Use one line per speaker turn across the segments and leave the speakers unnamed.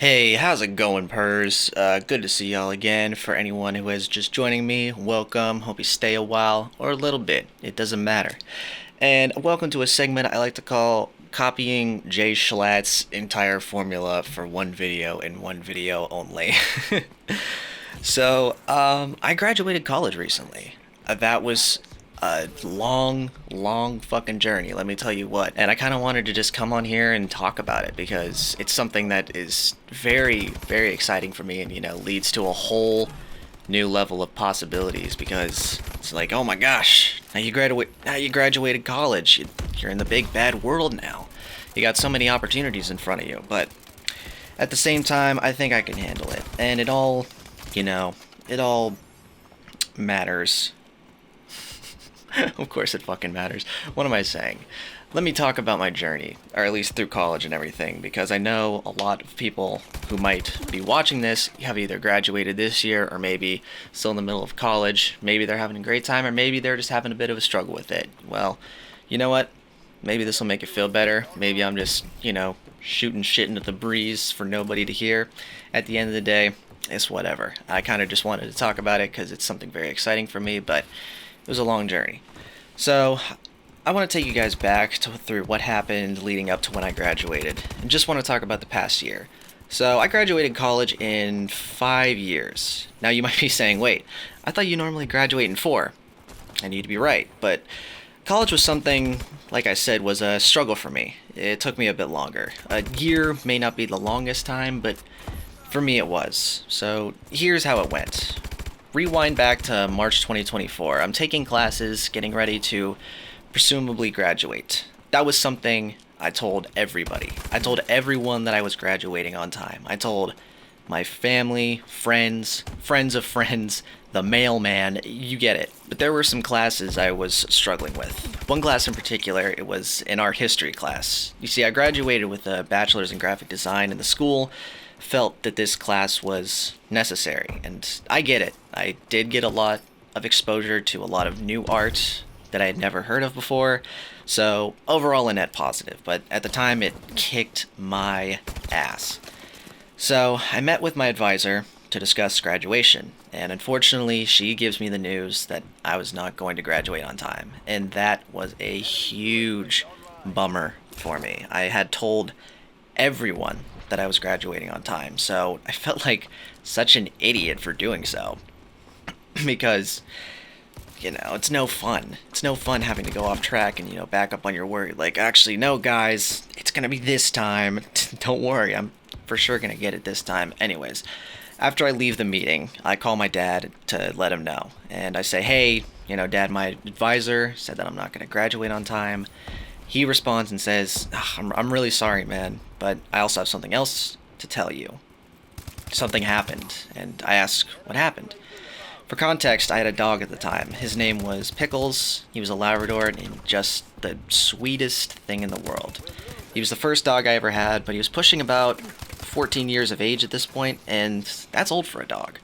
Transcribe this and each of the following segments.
Hey, how's it going, Purrs? Good to see y'all again. For anyone who is just joining me, welcome. Hope you stay a while or a little bit. It doesn't matter. And welcome to a segment I like to call Copying Jay Schlatt's Entire Formula for One Video and One Video Only. I graduated college recently. That was a long, long fucking journey, let me tell you what. And I kind of wanted to just come on here and talk about it because it's something that is very, very exciting for me and, leads to a whole new level of possibilities because it's like, oh my gosh, now you graduated college. You're in the big bad world now. You got so many opportunities in front of you, but at the same time, I think I can handle it. And it all matters. Of course it fucking matters. What am I saying? Let me talk about my journey, or at least through college and everything, because I know a lot of people who might be watching this have either graduated this year or maybe still in the middle of college. Maybe they're having a great time or maybe they're just having a bit of a struggle with it. Well, you know what? Maybe this will make it feel better. Maybe I'm just, shooting shit into the breeze for nobody to hear. At the end of the day, it's whatever. I kind of just wanted to talk about it because it's something very exciting for me, but it was a long journey. So, I want to take you guys back through what happened leading up to when I graduated, and just want to talk about the past year. So, I graduated college in 5 years. Now, you might be saying, wait, I thought you normally graduate in four. And you'd be right, but college was something, like I said, was a struggle for me. It took me a bit longer. A year may not be the longest time, but for me it was. So, here's how it went. Rewind back to March 2024. I'm taking classes, getting ready to presumably graduate. That was something I told everybody. I told everyone that I was graduating on time. I told my family, friends of friends, the mailman, you get it. But there were some classes I was struggling with. One class in particular, it was an art history class. You see, I graduated with a bachelor's in graphic design, and the school felt that this class was necessary, and I get it. I did get a lot of exposure to a lot of new art that I had never heard of before, so overall a net positive, but at the time it kicked my ass. So I met with my advisor to discuss graduation, and unfortunately she gives me the news that I was not going to graduate on time, and that was a huge bummer for me. I had told everyone that I was graduating on time, so I felt like such an idiot for doing so. Because, it's no fun. It's no fun having to go off track and, back up on your word. Like, actually, no, guys, it's gonna be this time. Don't worry, I'm for sure gonna get it this time. Anyways, after I leave the meeting, I call my dad to let him know. And I say, hey, Dad, my advisor said that I'm not gonna graduate on time. He responds and says, I'm really sorry, man, but I also have something else to tell you. Something happened, and I ask, what happened? For context, I had a dog at the time. His name was Pickles. He was a Labrador, and just the sweetest thing in the world. He was the first dog I ever had, but he was pushing about 14 years of age at this point, and that's old for a dog.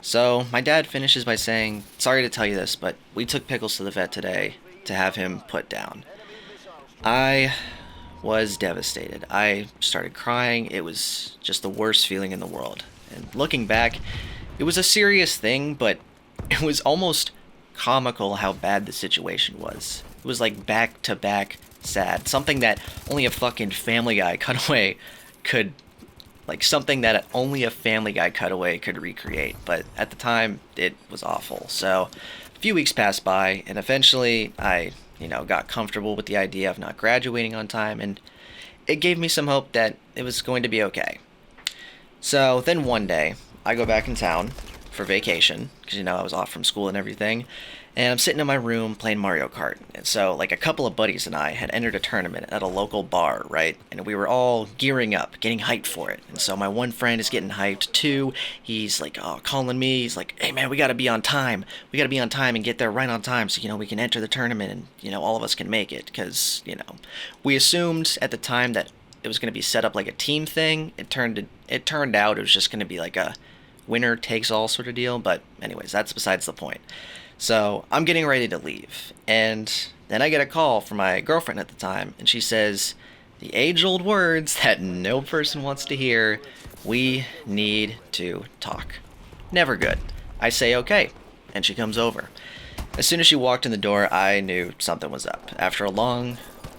So my dad finishes by saying, sorry to tell you this, but we took Pickles to the vet today to have him put down. I was devastated. I started crying. It was just the worst feeling in the world. And looking back, it was a serious thing, but it was almost comical how bad the situation was. It was like back to back sad. Something that only a fucking Family Guy cutaway could, something that only a Family Guy cutaway could recreate. But at the time, it was awful. So a few weeks passed by, and eventually I got comfortable with the idea of not graduating on time, and it gave me some hope that it was going to be okay. So then one day, I go back in town for vacation, because, I was off from school and everything, and I'm sitting in my room playing Mario Kart. And so, a couple of buddies and I had entered a tournament at a local bar, right? And we were all gearing up, getting hyped for it. And so my one friend is getting hyped too. He's calling me. He's like, hey man, we gotta be on time. We gotta be on time and get there right on time so, we can enter the tournament and, all of us can make it. Because, we assumed at the time that it was gonna be set up like a team thing. It turned out it was just gonna be like a winner takes all sort of deal. But anyways, that's besides the point. So I'm getting ready to leave, and then I get a call from my girlfriend at the time, and she says the age-old words that no person wants to hear, We need to talk. Never good. I say okay, and she comes over. As soon as she walked in the door, I knew something was up. After a long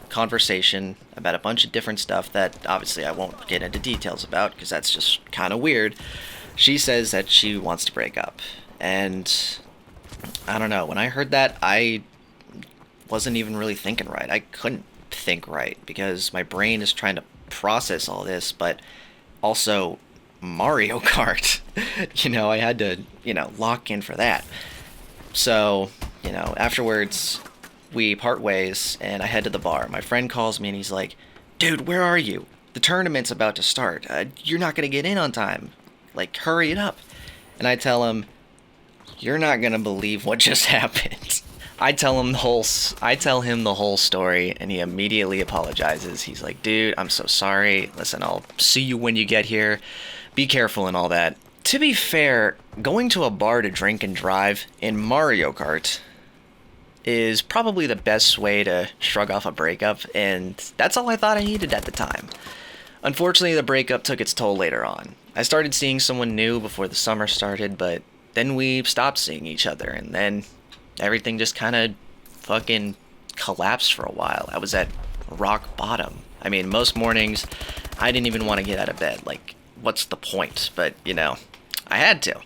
conversation about a bunch of different stuff that obviously I won't get into details about because that's just kind of weird, she says that she wants to break up. And I don't know, when I heard that, I wasn't even really thinking right. I couldn't think right because my brain is trying to process all this, but also Mario Kart. I had to, lock in for that. So, afterwards, we part ways and I head to the bar. My friend calls me and he's like, dude, where are you? The tournament's about to start. You're not going to get in on time. Like, hurry it up. And I tell him, you're not going to believe what just happened. I tell him the whole story and he immediately apologizes. He's like, dude, I'm so sorry. Listen, I'll see you when you get here. Be careful and all that. To be fair, going to a bar to drink and drive in Mario Kart is probably the best way to shrug off a breakup, and that's all I thought I needed at the time. Unfortunately, the breakup took its toll later on. I started seeing someone new before the summer started, but then we stopped seeing each other, and then everything just kind of fucking collapsed for a while. I was at rock bottom. I mean, most mornings, I didn't even want to get out of bed. Like, what's the point? But, I had to.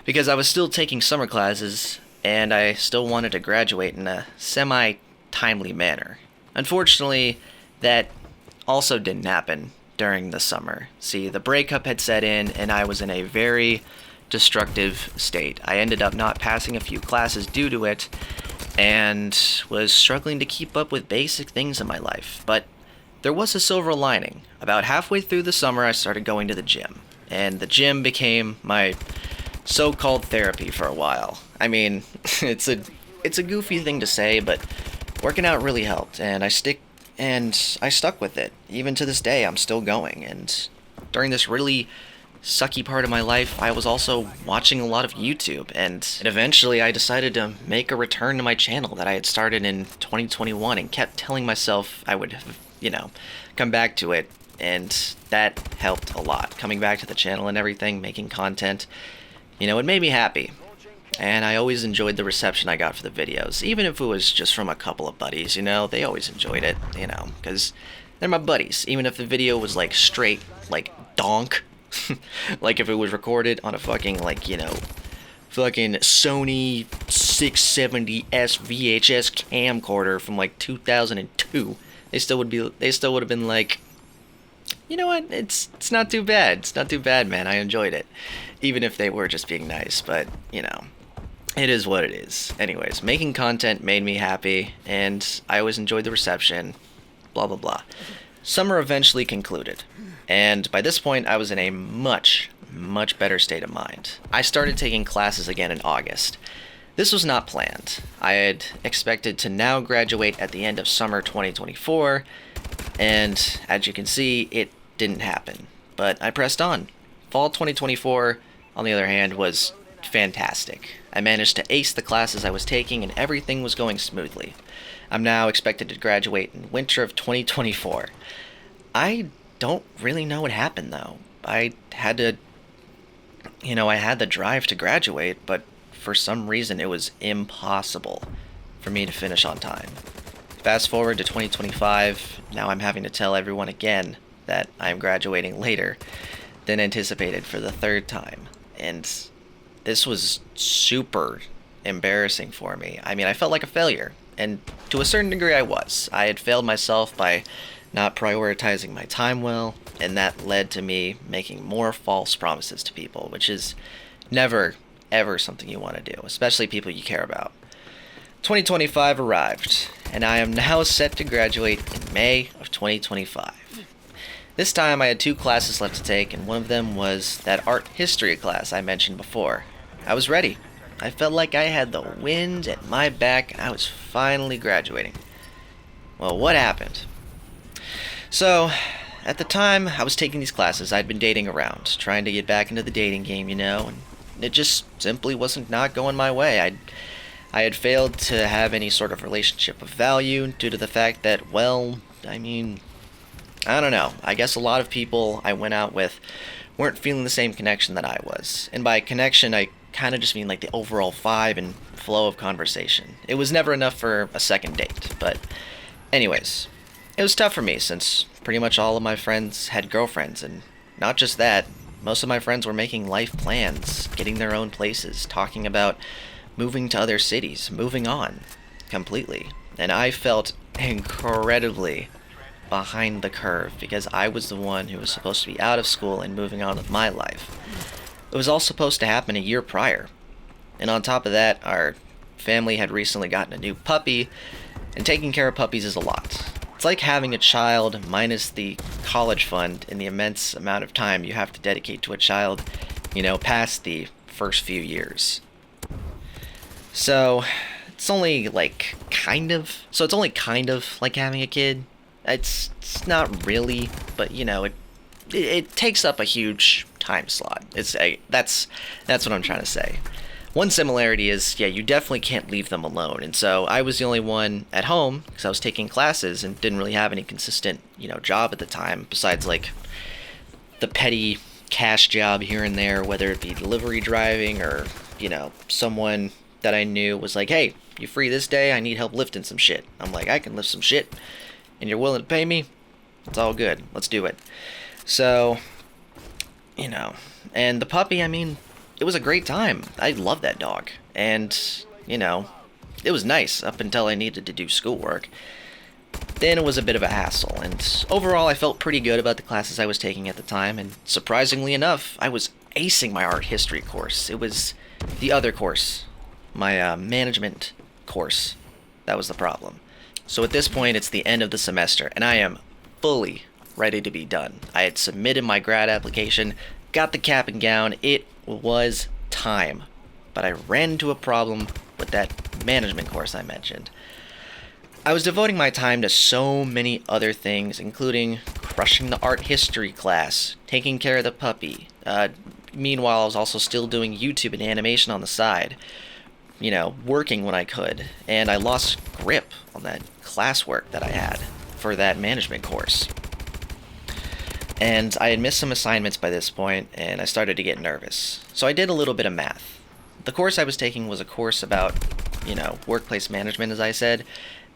Because I was still taking summer classes, and I still wanted to graduate in a semi-timely manner. Unfortunately, that also didn't happen during the summer. See, the breakup had set in, and I was in a very destructive state. I ended up not passing a few classes due to it, and was struggling to keep up with basic things in my life. But there was a silver lining. About halfway through the summer, I started going to the gym, and the gym became my so-called therapy for a while. I mean, it's a goofy thing to say, but working out really helped, and I stuck with it. Even to this day, I'm still going, and during this really sucky part of my life, I was also watching a lot of YouTube, and eventually I decided to make a return to my channel that I had started in 2021 and kept telling myself I would, come back to it, and that helped a lot. Coming back to the channel and everything, making content, it made me happy. And I always enjoyed the reception I got for the videos, even if it was just from a couple of buddies, they always enjoyed it, because they're my buddies, even if the video was, straight, donk, like if it was recorded on a fucking, fucking Sony 670S VHS camcorder from, 2002, they still would have been like, you know what, it's not too bad, man, I enjoyed it, even if they were just being nice, but, it is what it is. Anyways, making content made me happy, and I always enjoyed the reception, blah blah blah. Summer eventually concluded, and by this point I was in a much better state of mind. I started taking classes again in August. This was not planned. I had expected to now graduate at the end of summer 2024, and as you can see, it didn't happen. But I pressed on. Fall 2024, on the other hand, was fantastic. I managed to ace the classes I was taking and everything was going smoothly. I'm now expected to graduate in winter of 2024. I don't really know what happened though. I had the drive to graduate, but for some reason it was impossible for me to finish on time. Fast forward to 2025, now I'm having to tell everyone again that I'm graduating later than anticipated for the third time. And this was super embarrassing for me. I mean, I felt like a failure, and to a certain degree I was. I had failed myself by not prioritizing my time well, and that led to me making more false promises to people, which is never, ever something you want to do, especially people you care about. 2025 arrived, and I am now set to graduate in May of 2025. This time I had 2 classes left to take, and one of them was that art history class I mentioned before. I was ready. I felt like I had the wind at my back, and I was finally graduating. Well, what happened? So, at the time I was taking these classes, I'd been dating around, trying to get back into the dating game, and it just simply wasn't not going my way. I had failed to have any sort of relationship of value due to the fact that, well, I mean, I don't know. I guess a lot of people I went out with weren't feeling the same connection that I was. And by connection, I kind of just mean like the overall vibe and flow of conversation. It was never enough for a second date, but anyways, it was tough for me since pretty much all of my friends had girlfriends, and not just that, most of my friends were making life plans, getting their own places, talking about moving to other cities, moving on completely. And I felt incredibly behind the curve because I was the one who was supposed to be out of school and moving on with my life. It was all supposed to happen a year prior. And on top of that, our family had recently gotten a new puppy, and taking care of puppies is a lot. It's like having a child minus the college fund and the immense amount of time you have to dedicate to a child, past the first few years. So, it's only kind of like having a kid. It's not really, but it takes up a huge time slot. That's what I'm trying to say. One similarity is, yeah, you definitely can't leave them alone. And so I was the only one at home because I was taking classes and didn't really have any consistent, job at the time besides like the petty cash job here and there, whether it be delivery driving or, someone that I knew was like, hey, you free this day? I need help lifting some shit. I'm like, I can lift some shit and you're willing to pay me? It's all good. Let's do it. So, and the puppy, I mean, it was a great time. I love that dog. And, it was nice up until I needed to do schoolwork. Then it was a bit of a hassle, and overall I felt pretty good about the classes I was taking at the time, and surprisingly enough, I was acing my art history course. It was the other course, my management course, that was the problem. So at this point, it's the end of the semester, and I am fully ready to be done. I had submitted my grad application, got the cap and gown, it was time. But I ran into a problem with that management course I mentioned. I was devoting my time to so many other things, including crushing the art history class, taking care of the puppy. Meanwhile, I was also still doing YouTube and animation on the side, working when I could, and I lost grip on that classwork that I had for that management course. And I had missed some assignments by this point, and I started to get nervous. So I did a little bit of math. The course I was taking was a course about, workplace management, as I said,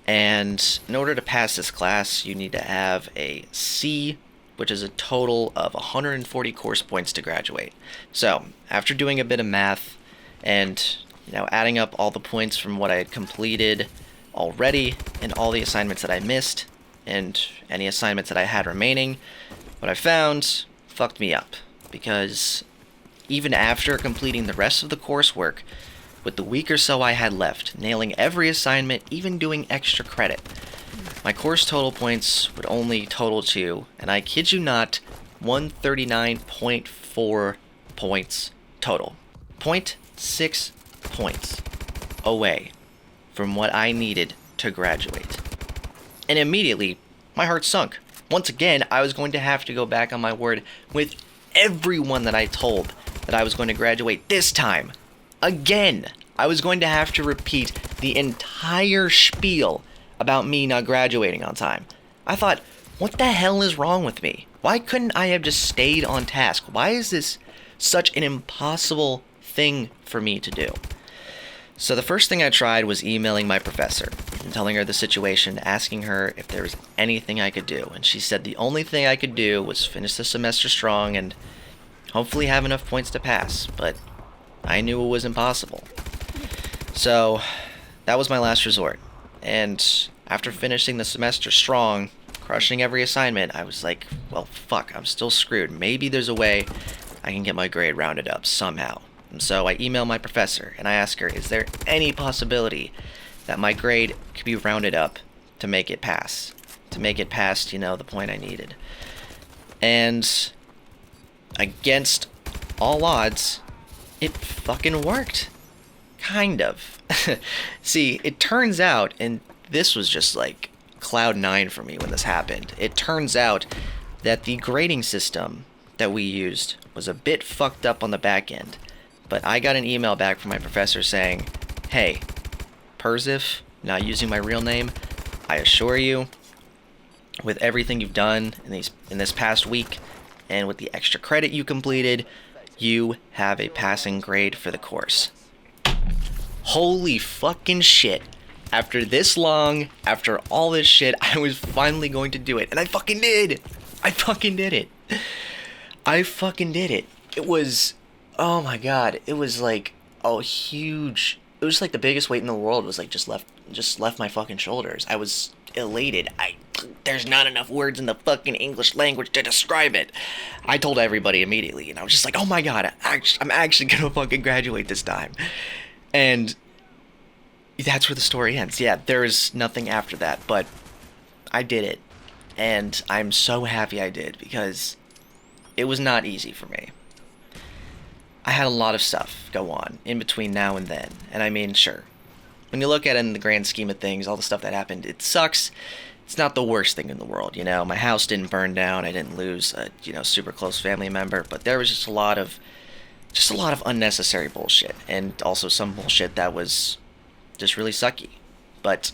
and in order to pass this class, you need to have a C, which is a total of 140 course points to graduate. So, after doing a bit of math and, adding up all the points from what I had completed already and all the assignments that I missed and any assignments that I had remaining, what I found fucked me up, because even after completing the rest of the coursework, with the week or so I had left, nailing every assignment, even doing extra credit, my course total points would only total to, and I kid you not, 139.4 points total. 0.6 points away from what I needed to graduate. And immediately, my heart sunk. Once again, I was going to have to go back on my word with everyone that I told that I was going to graduate this time. Again, I was going to have to repeat the entire spiel about me not graduating on time. I thought, what the hell is wrong with me? Why couldn't I have just stayed on task? Why is this such an impossible thing for me to do? So the first thing I tried was emailing my professor and telling her the situation, asking her if there was anything I could do. And she said the only thing I could do was finish the semester strong and hopefully have enough points to pass. But I knew it was impossible. So that was my last resort. And after finishing the semester strong, crushing every assignment, I was like, well, fuck, I'm still screwed. Maybe there's a way I can get my grade rounded up somehow. And so I emailed my professor and I asked her, is there any possibility that my grade could be rounded up to make it pass? To make it past, the point I needed. And against all odds, it fucking worked. Kind of. See, it turns out, and this was just like cloud nine for me when this happened, it turns out that the grading system that we used was a bit fucked up on the back end. But I got an email back from my professor saying, hey, Persif, not using my real name, I assure you, with everything you've done in this past week, and with the extra credit you completed, you have a passing grade for the course. Holy fucking shit. After this long, after all this shit, I was finally going to do it. And I fucking did. I fucking did it. I fucking did it. It was, oh my god. It was like a huge, it was like the biggest weight in the world was like just left my fucking shoulders. I was elated. There's not enough words in the fucking English language to describe it. I told everybody immediately, and I was just like, oh my god, I'm actually gonna fucking graduate this time. And that's where the story ends. Yeah, there is nothing after that, but I did it. And I'm so happy I did, because it was not easy for me. I had a lot of stuff go on in between now and then. And I mean, sure, when you look at it in the grand scheme of things, all the stuff that happened, it sucks. It's not the worst thing in the world, you know. My house didn't burn down. I didn't lose a, super close family member, but there was just a lot of unnecessary bullshit, and also some bullshit that was just really sucky. But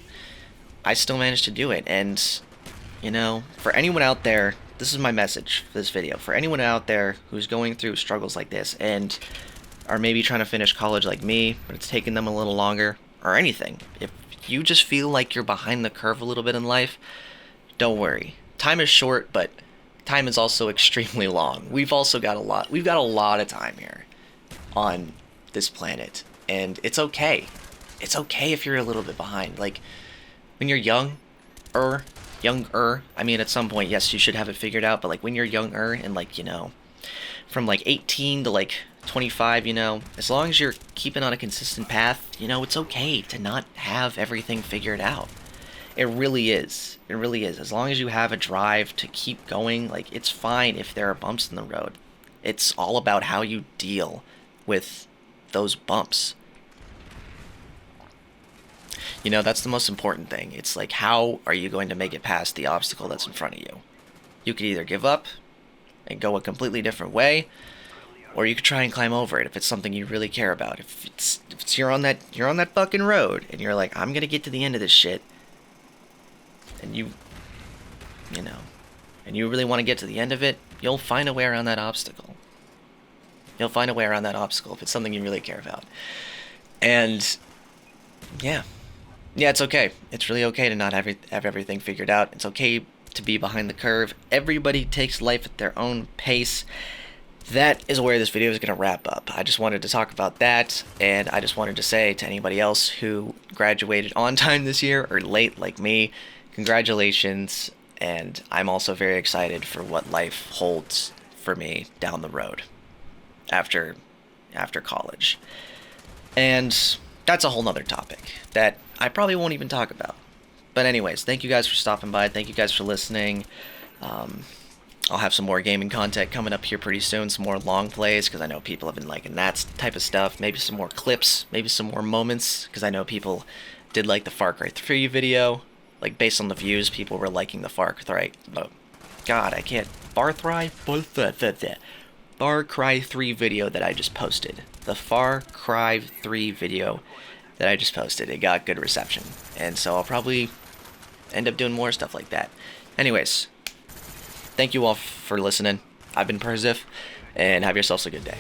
I still managed to do it, and for anyone out there, this is my message for this video. For anyone out there who's going through struggles like this and are maybe trying to finish college like me, but it's taking them a little longer, or anything, if you just feel like you're behind the curve a little bit in life, don't worry. Time is short, but time is also extremely long. We've got a lot of time here on this planet, and it's okay. It's okay if you're a little bit behind. Like, when you're younger, I mean, at some point, yes, you should have it figured out, but like when you're younger and like, from like 18 to like 25, as long as you're keeping on a consistent path, it's okay to not have everything figured out. It really is. It really is. As long as you have a drive to keep going, like, it's fine if there are bumps in the road. It's all about how you deal with those bumps. That's the most important thing. It's like, how are you going to make it past the obstacle that's in front of you? You could either give up and go a completely different way, or you could try and climb over it if it's something you really care about. If you're on that fucking road and you're like, I'm gonna get to the end of this shit, and you really want to get to the end of it, you'll find a way around that obstacle. You'll find a way around that obstacle if it's something you really care about. And yeah, it's okay. It's really okay to not have everything figured out. It's okay to be behind the curve. Everybody takes life at their own pace. That is where this video is going to wrap up. I just wanted to talk about that, and I just wanted to say to anybody else who graduated on time this year or late like me, congratulations, and I'm also very excited for what life holds for me down the road after college. And that's a whole nother topic that I probably won't even talk about. But anyways, thank you guys for stopping by. Thank you guys for listening. I'll have some more gaming content coming up here pretty soon, some more long plays, because I know people have been liking that type of stuff. Maybe some more clips, maybe some more moments, because I know people did like the Far Cry 3 video. Like, based on the views, people were liking the Far Cry... Oh, God, I can't... Far Cry 3 video that I just posted. The Far Cry 3 video that I just posted. It got good reception. And so I'll probably end up doing more stuff like that. Anyways, thank you all for listening. I've been Persif, and have yourselves a good day.